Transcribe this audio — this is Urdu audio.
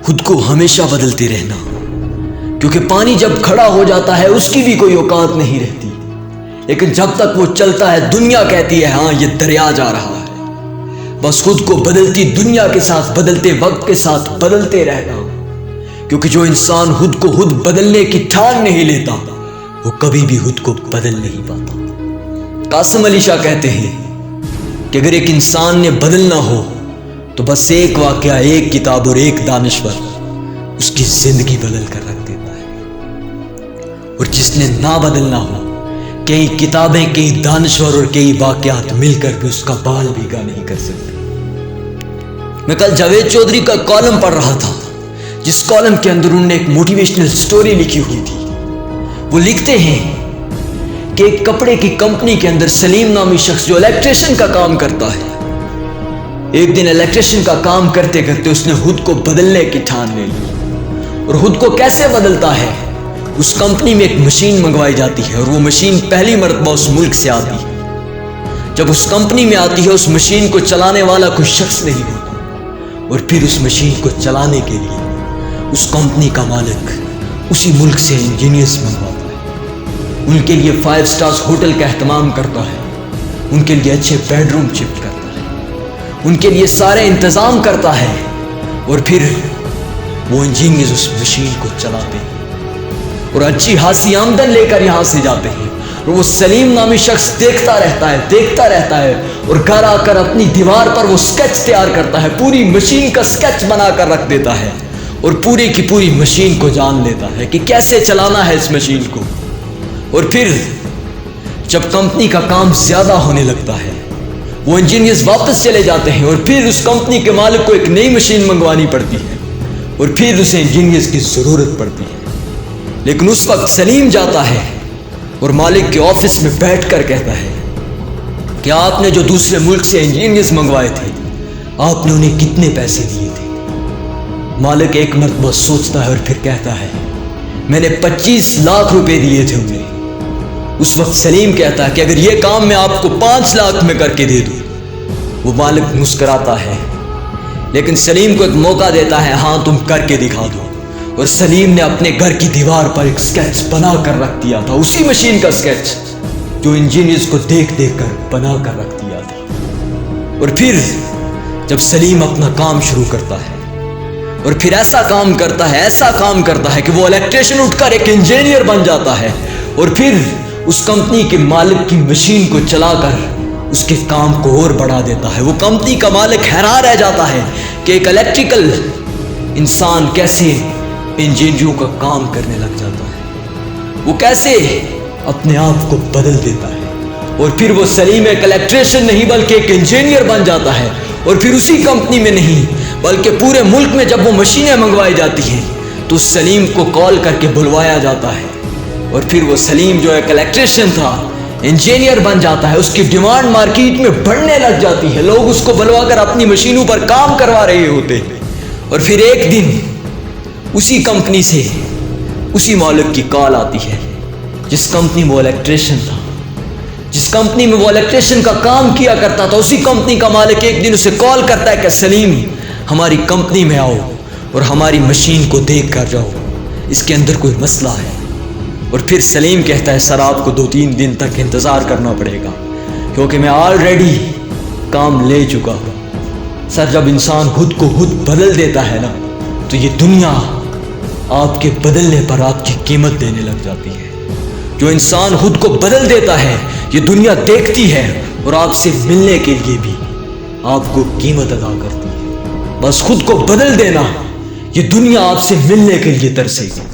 خود کو ہمیشہ بدلتے رہنا، کیونکہ پانی جب کھڑا ہو جاتا ہے اس کی بھی کوئی اوقات نہیں رہتی، لیکن جب تک وہ چلتا ہے دنیا کہتی ہے ہاں یہ دریا جا رہا ہے۔ بس خود کو بدلتی دنیا کے ساتھ، بدلتے وقت کے ساتھ بدلتے رہنا، کیونکہ جو انسان خود کو خود بدلنے کی ٹھان نہیں لیتا وہ کبھی بھی خود کو بدل نہیں پاتا۔ قاسم علی شاہ کہتے ہیں کہ اگر ایک انسان نے بدلنا ہو تو بس ایک واقعہ، ایک کتاب اور ایک دانشور اس کی زندگی بدل کر رکھ دیتا ہے، اور جس نے نہ بدلنا ہو کئی کتابیں، کئی دانشور اور کئی واقعات مل کر بھی اس کا بال بھیگا نہیں کر سکتے۔ میں کل جاوید چودھری کا کالم پڑھ رہا تھا، جس کالم کے اندر انہوں نے ایک موٹیویشنل سٹوری لکھی ہوئی تھی۔ وہ لکھتے ہیں کہ ایک کپڑے کی کمپنی کے اندر سلیم نامی شخص جو الیکٹریشین کا کام کرتا ہے، ایک دن الیکٹریشین کا کام کرتے کرتے اس نے خود کو بدلنے کی ٹھان لے لی۔ اور خود کو کیسے بدلتا ہے؟ اس کمپنی میں ایک مشین منگوائی جاتی ہے، اور وہ مشین پہلی مرتبہ اس ملک سے آتی ہے۔ جب اس کمپنی میں آتی ہے اس مشین کو چلانے والا کوئی شخص نہیں ہوتا، اور پھر اس مشین کو چلانے کے لیے اس کمپنی کا مالک اسی ملک سے انجینئرز منگواتا ہے، ان کے لیے 5 اسٹارز ہوٹل کا اہتمام کرتا ہے، ان کے لیے اچھے بیڈ روم شفٹ کرتا ہے، ان کے لیے سارے انتظام کرتا ہے، اور پھر وہ انجینئرز اس مشین کو چلاتے ہیں اور اچھی خاصی آمدن لے کر یہاں سے جاتے ہیں۔ اور وہ سلیم نامی شخص دیکھتا رہتا ہے اور گھر آ کر اپنی دیوار پر وہ سکیچ تیار کرتا ہے، پوری مشین کا سکیچ بنا کر رکھ دیتا ہے، اور پوری کی پوری مشین کو جان لیتا ہے کہ کیسے چلانا ہے اس مشین کو۔ اور پھر جب کمپنی کا کام زیادہ ہونے لگتا ہے وہ انجینئرز واپس چلے جاتے ہیں، اور پھر اس کمپنی کے مالک کو ایک نئی مشین منگوانی پڑتی ہے، اور پھر اسے انجینئرز کی ضرورت پڑتی ہے۔ لیکن اس وقت سلیم جاتا ہے اور مالک کے آفس میں بیٹھ کر کہتا ہے کہ آپ نے جو دوسرے ملک سے انجینئرز منگوائے تھے آپ نے انہیں کتنے پیسے دیے تھے؟ مالک ایک مرتبہ سوچتا ہے اور پھر کہتا ہے میں نے 25 لاکھ روپے دیے تھے انہیں۔ اس وقت سلیم کہتا ہے کہ اگر یہ کام میں آپ کو 5 لاکھ میں کر کے دے دوں۔ وہ مالک مسکراتا ہے، لیکن سلیم کو ایک موقع دیتا ہے، ہاں تم کر کے دکھا دو۔ اور سلیم نے اپنے گھر کی دیوار پر ایک سکیچ بنا کر رکھ دیا تھا، اسی مشین کا سکیچ جو انجینئرز کو دیکھ کر بنا کر رکھ دیا تھا۔ اور پھر جب سلیم اپنا کام شروع کرتا ہے اور پھر ایسا کام کرتا ہے کہ وہ الیکٹریشین اٹھ کر ایک انجینئر بن جاتا ہے، اور پھر اس کمپنی کے مالک کی مشین کو چلا کر اس کے کام کو اور بڑھا دیتا ہے۔ وہ کمپنی کا مالک حیران رہ جاتا ہے کہ ایک الیکٹریکل انسان کیسے انجینئروں کا کام کرنے لگ جاتا ہے، وہ کیسے اپنے آپ کو بدل دیتا ہے۔ اور پھر وہ سلیم ایک الیکٹریشین نہیں بلکہ ایک انجینئر بن جاتا ہے، اور پھر اسی کمپنی میں نہیں بلکہ پورے ملک میں جب وہ مشینیں منگوائی جاتی ہیں تو سلیم کو کال کر کے بلوایا جاتا ہے، اور پھر وہ سلیم جو ایک الیکٹریشین تھا انجینئر بن جاتا ہے۔ اس کی ڈیمانڈ مارکیٹ میں بڑھنے لگ جاتی ہے، لوگ اس کو بلوا کر اپنی مشینوں پر کام کروا رہے ہوتے ہیں۔ اور پھر ایک دن اسی کمپنی سے اسی مالک کی کال آتی ہے، جس کمپنی میں وہ الیکٹریشین تھا، جس کمپنی میں وہ الیکٹریشین کا کام کیا کرتا تھا، اسی کمپنی کا مالک ایک دن اسے کال کرتا ہے کہ سلیم ہماری کمپنی میں آؤ اور ہماری مشین کو دیکھ کر جاؤ، اس کے اندر کوئی مسئلہ ہے۔ اور پھر سلیم کہتا ہے سر آپ کو 2-3 دن تک انتظار کرنا پڑے گا، کیونکہ میں آلریڈی کام لے چکا ہوں۔ سر جب انسان خود کو خود بدل دیتا ہے نا تو یہ دنیا آپ کے بدلنے پر آپ کی قیمت دینے لگ جاتی ہے۔ جو انسان خود کو بدل دیتا ہے یہ دنیا دیکھتی ہے اور آپ سے ملنے کے لیے بھی آپ کو قیمت ادا کرتی ہے۔ بس خود کو بدل دینا، یہ دنیا آپ سے ملنے کے لیے ترسے گی۔